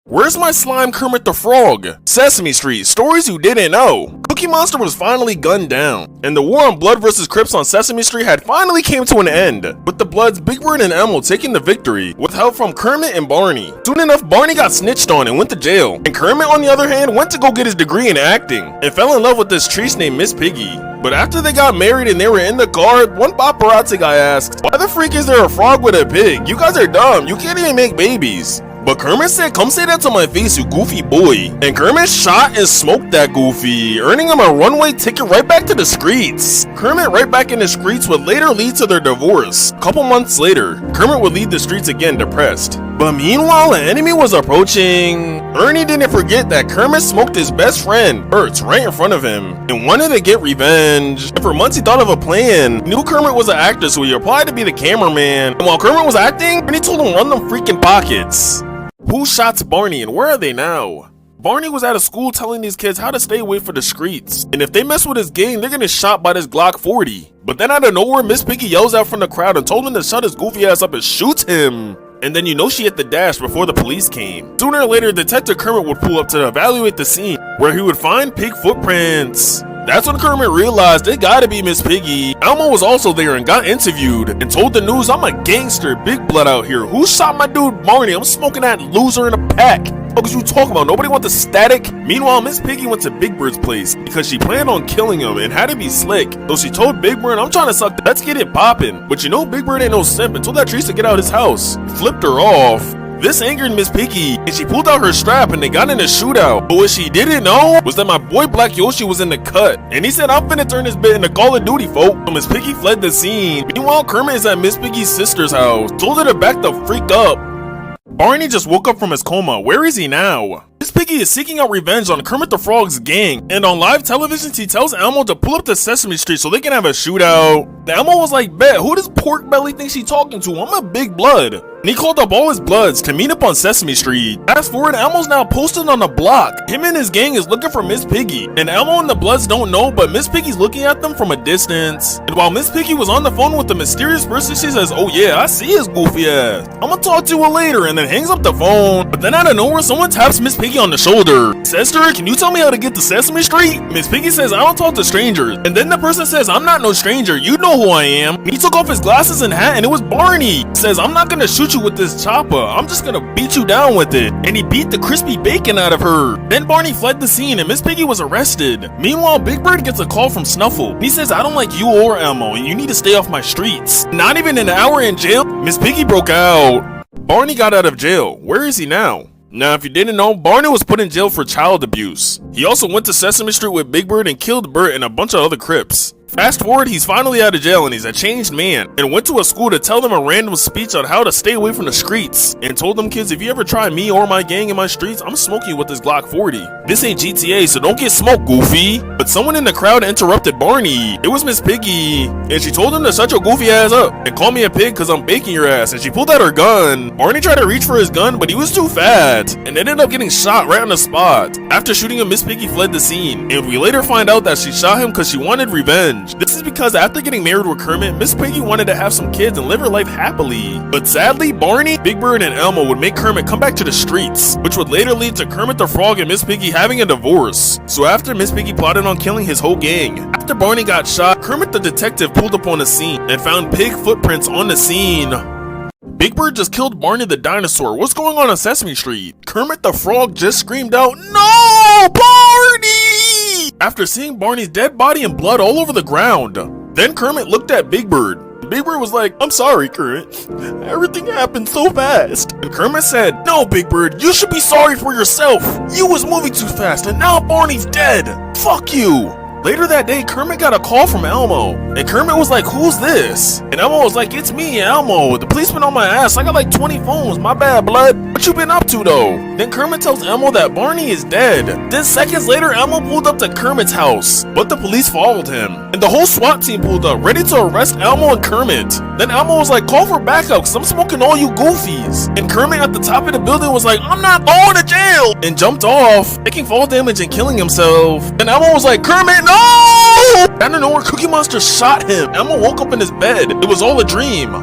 Where's my slime Kermit the Frog? Sesame Street, stories you didn't know. Cookie Monster was finally gunned down, and the war on Blood vs. Crips on Sesame Street had finally came to an end, with the Bloods Big Bird and Elmo taking the victory, with help from Kermit and Barney. Soon enough, Barney got snitched on and went to jail, and Kermit on the other hand went to go get his degree in acting, and fell in love with this tree named Miss Piggy. But after they got married and they were in the car, one paparazzi guy asked, "Why the freak is there a frog with a pig? You guys are dumb, you can't even make babies." But Kermit said, "Come say that to my face, you goofy boy." And Kermit shot and smoked that goofy, earning him a runway ticket right back to the streets. Kermit right back in the streets would later lead to their divorce. A couple months later, Kermit would leave the streets again depressed. But meanwhile, an enemy was approaching. Ernie didn't forget that Kermit smoked his best friend, Bert's, right in front of him, and wanted to get revenge. And for months he thought of a plan. He knew Kermit was an actor, so he applied to be the cameraman. And while Kermit was acting, Ernie told him run them freaking pockets. Who shots Barney and where are they now? Barney was at a school telling these kids how to stay away from the streets, and if they mess with his gang, they're getting shot by this Glock 40. But then out of nowhere, Miss Piggy yells out from the crowd and told him to shut his goofy ass up and shoots him. And then you know she hit the dash before the police came. Sooner or later, Detective Kermit would pull up to evaluate the scene, where he would find pig footprints. That's when Kermit realized it gotta be Miss Piggy. Elmo was also there and got interviewed and told the news, "I'm a gangster, big blood out here. Who shot my dude Barney? I'm smoking that loser in a pack." What was you talking about? Nobody wants the static? Meanwhile, Miss Piggy went to Big Bird's place because she planned on killing him and had to be slick. So she told Big Bird, "I'm trying to suck, let's get it poppin'." But you know Big Bird ain't no simp and told that Trees to get out his house. Flipped her off. This angered Miss Piggy, and she pulled out her strap and they got in a shootout. But what she didn't know was that my boy Black Yoshi was in the cut, and he said, "I'm finna turn this bit into Call of Duty, folk." So Miss Piggy fled the scene. Meanwhile, Kermit is at Miss Piggy's sister's house, told her to back the freak up. Barney just woke up from his coma. Where is he now? Miss Piggy is seeking out revenge on Kermit the Frog's gang, and on live television, she tells Elmo to pull up to Sesame Street so they can have a shootout. Elmo was like, "Bet, who does Pork Belly think she talking to? I'm a big blood." And he called up all his bloods to meet up on Sesame Street. Fast forward, Elmo's now posted on the block. Him and his gang is looking for Miss Piggy, and Elmo and the bloods don't know, but Miss Piggy's looking at them from a distance. And while Miss Piggy was on the phone with the mysterious person, she says, "Oh yeah, I see his goofy ass. I'm gonna talk to you later," and then hangs up the phone. But then out of nowhere, someone taps Miss Piggy on the shoulder. Says to her, "Can you tell me how to get to Sesame Street?" Miss Piggy says, "I don't talk to strangers." And then the person says, "I'm not no stranger, you know who I am." And he took off his glasses and hat, and it was Barney. He says, "I'm not gonna shoot you with this chopper, I'm just gonna beat you down with it." And he beat the crispy bacon out of her. Then Barney fled the scene and Miss Piggy was arrested. Meanwhile, Big Bird gets a call from Snuffle. He says, "I don't like you or Elmo, and you need to stay off my streets." Not even an hour in jail, Miss Piggy broke out. Barney got out of jail. Where is he now? Now, if you didn't know, Barney was put in jail for child abuse. He also went to Sesame Street with Big Bird and killed Bert and a bunch of other Crips. Fast forward, he's finally out of jail and he's a changed man, and went to a school to tell them a random speech on how to stay away from the streets, and told them, "Kids, if you ever try me or my gang in my streets, I'm smoking you with this Glock 40. This ain't GTA, so don't get smoked, goofy." But someone in the crowd interrupted Barney. It was Miss Piggy, and she told him to shut your goofy ass up and call me a pig cause I'm baking your ass, and she pulled out her gun. Barney tried to reach for his gun, but he was too fat, and ended up getting shot right on the spot. After shooting him, Miss Piggy fled the scene, and we later find out that she shot him cause she wanted revenge. This is because after getting married with Kermit, Miss Piggy wanted to have some kids and live her life happily. But sadly, Barney, Big Bird, and Elmo would make Kermit come back to the streets, which would later lead to Kermit the Frog and Miss Piggy having a divorce. So after Miss Piggy plotted on killing his whole gang, after Barney got shot, Kermit the detective pulled up on the scene and found pig footprints on the scene. Big Bird just killed Barney the dinosaur. What's going on Sesame Street? Kermit the Frog just screamed out, "No, Barney!" after seeing Barney's dead body and blood all over the ground. Then Kermit looked at Big Bird. Big Bird was like, "I'm sorry, Kermit. Everything happened so fast." And Kermit said, "No, Big Bird, you should be sorry for yourself. You was moving too fast and now Barney's dead. Fuck you." Later that day, Kermit got a call from Elmo, and Kermit was like, "Who's this?" And Elmo was like, "It's me, Elmo. The police been on my ass. I got like 20 phones. My bad, blood. What you been up to, though?" Then Kermit tells Elmo that Barney is dead. Then seconds later, Elmo pulled up to Kermit's house, but the police followed him, and the whole SWAT team pulled up, ready to arrest Elmo and Kermit. Then Elmo was like, "Call for backup, cause I'm smoking all you goofies." And Kermit at the top of the building was like, "I'm not going to jail," and jumped off, taking fall damage and killing himself. Then Elmo was like, "Kermit, no!" Out of nowhere, Cookie Monster shot him. Elmo woke up in his bed. It was all a dream.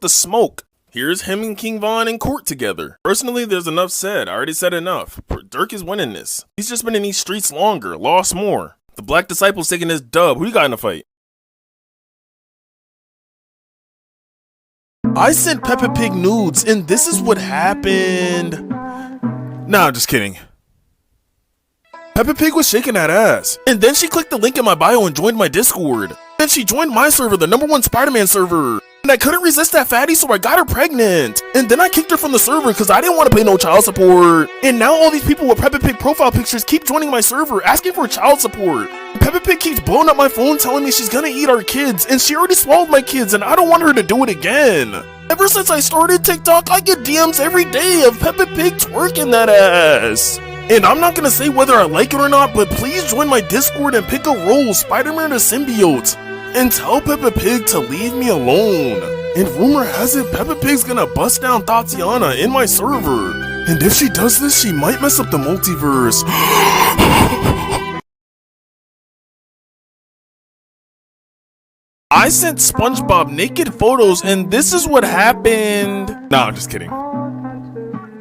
the smoke. Here's him and King Von in court together. Personally, there's enough said. I already said enough. Dirk is winning this. He's just been in these streets longer, lost more. The Black Disciple's taking his dub. Who you got in the fight? I sent Peppa Pig nudes, and this is what happened. Nah, I'm just kidding. Peppa Pig was shaking that ass. And then she clicked the link in my bio and joined my Discord. Then she joined my server, the #1 Spider-Man server. And I couldn't resist that fatty, so I got her pregnant. And then I kicked her from the server because I didn't want to pay no child support. And now all these people with Peppa Pig profile pictures keep joining my server, asking for child support. Peppa Pig keeps blowing up my phone telling me she's gonna eat our kids, and she already swallowed my kids, and I don't want her to do it again. Ever since I started TikTok, I get DMs every day of Peppa Pig twerking that ass. And I'm not gonna say whether I like it or not, but please join my Discord and pick a role, Spider-Man or Symbiote. And tell Peppa Pig to leave me alone. And rumor has it Peppa Pig's gonna bust down Tatiana in my server. And if she does this, she might mess up the multiverse. I sent SpongeBob naked photos and this is what happened. Nah, I'm just kidding.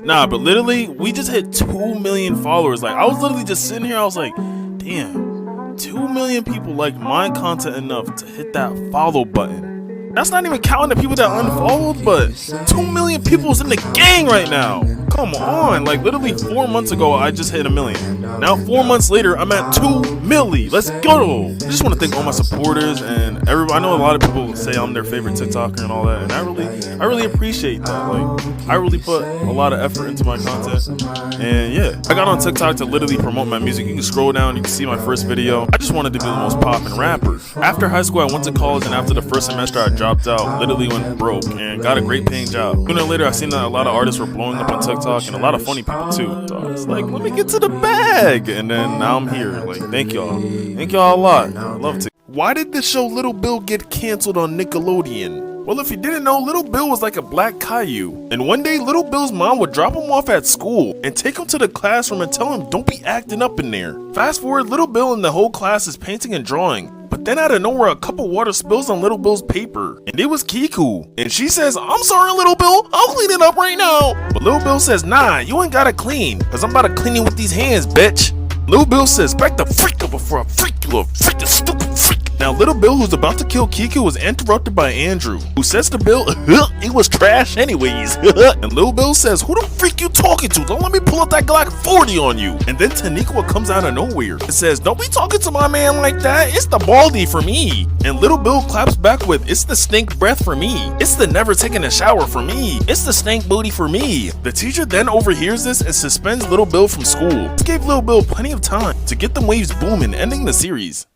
Nah, but literally, we just hit 2 million followers. Like, I was literally just sitting here, I was like, damn. 2 million people like my content enough to hit that follow button. That's not even counting the people that unfollowed, but 2 million people is in the gang right now. Come on, like literally 4 months ago, I just hit 1 million. Now 4 months later, I'm at 2 milli. Let's go. I just want to thank all my supporters and everybody. I know a lot of people say I'm their favorite TikToker and all that, and I really appreciate that. Like, I really put a lot of effort into my content, and yeah, I got on TikTok to literally promote my music. You can scroll down, you can see my first video. I just wanted to be the most poppin' rapper. After high school, I went to college, and after the first semester, I dropped out, literally went broke, and got a great paying job. Sooner or later, I seen that a lot of artists were blowing up on TikTok, and a lot of funny people too. So I was like, let me get to the bag, and then now I'm here. Like, thank y'all a lot. I love to. Why did the show Little Bill get canceled on Nickelodeon? Well, if you didn't know, Little Bill was like a black Caillou. And one day, Little Bill's mom would drop him off at school and take him to the classroom and tell him, don't be acting up in there. Fast forward, Little Bill and the whole class is painting and drawing. But then out of nowhere, a cup of water spills on Little Bill's paper. And it was Kiku. And she says, I'm sorry, Little Bill. I'll clean it up right now. But Little Bill says, nah, you ain't gotta clean. Cause I'm about to clean you with these hands, bitch. Little Bill says, back the freak up before I freak you, little freak, the stupid freak. Now, Little Bill, who's about to kill Kiku, was interrupted by Andrew, who says to Bill, it was trash anyways. And Little Bill says, who the freak you talking to? Don't let me pull out that Glock 40 on you. And then Taniqua comes out of nowhere and says, don't be talking to my man like that. It's the baldy for me. And Little Bill claps back with, it's the stink breath for me. It's the never taking a shower for me. It's the stank booty for me. The teacher then overhears this and suspends Little Bill from school. This gave Little Bill plenty of time to get them waves booming, ending the series.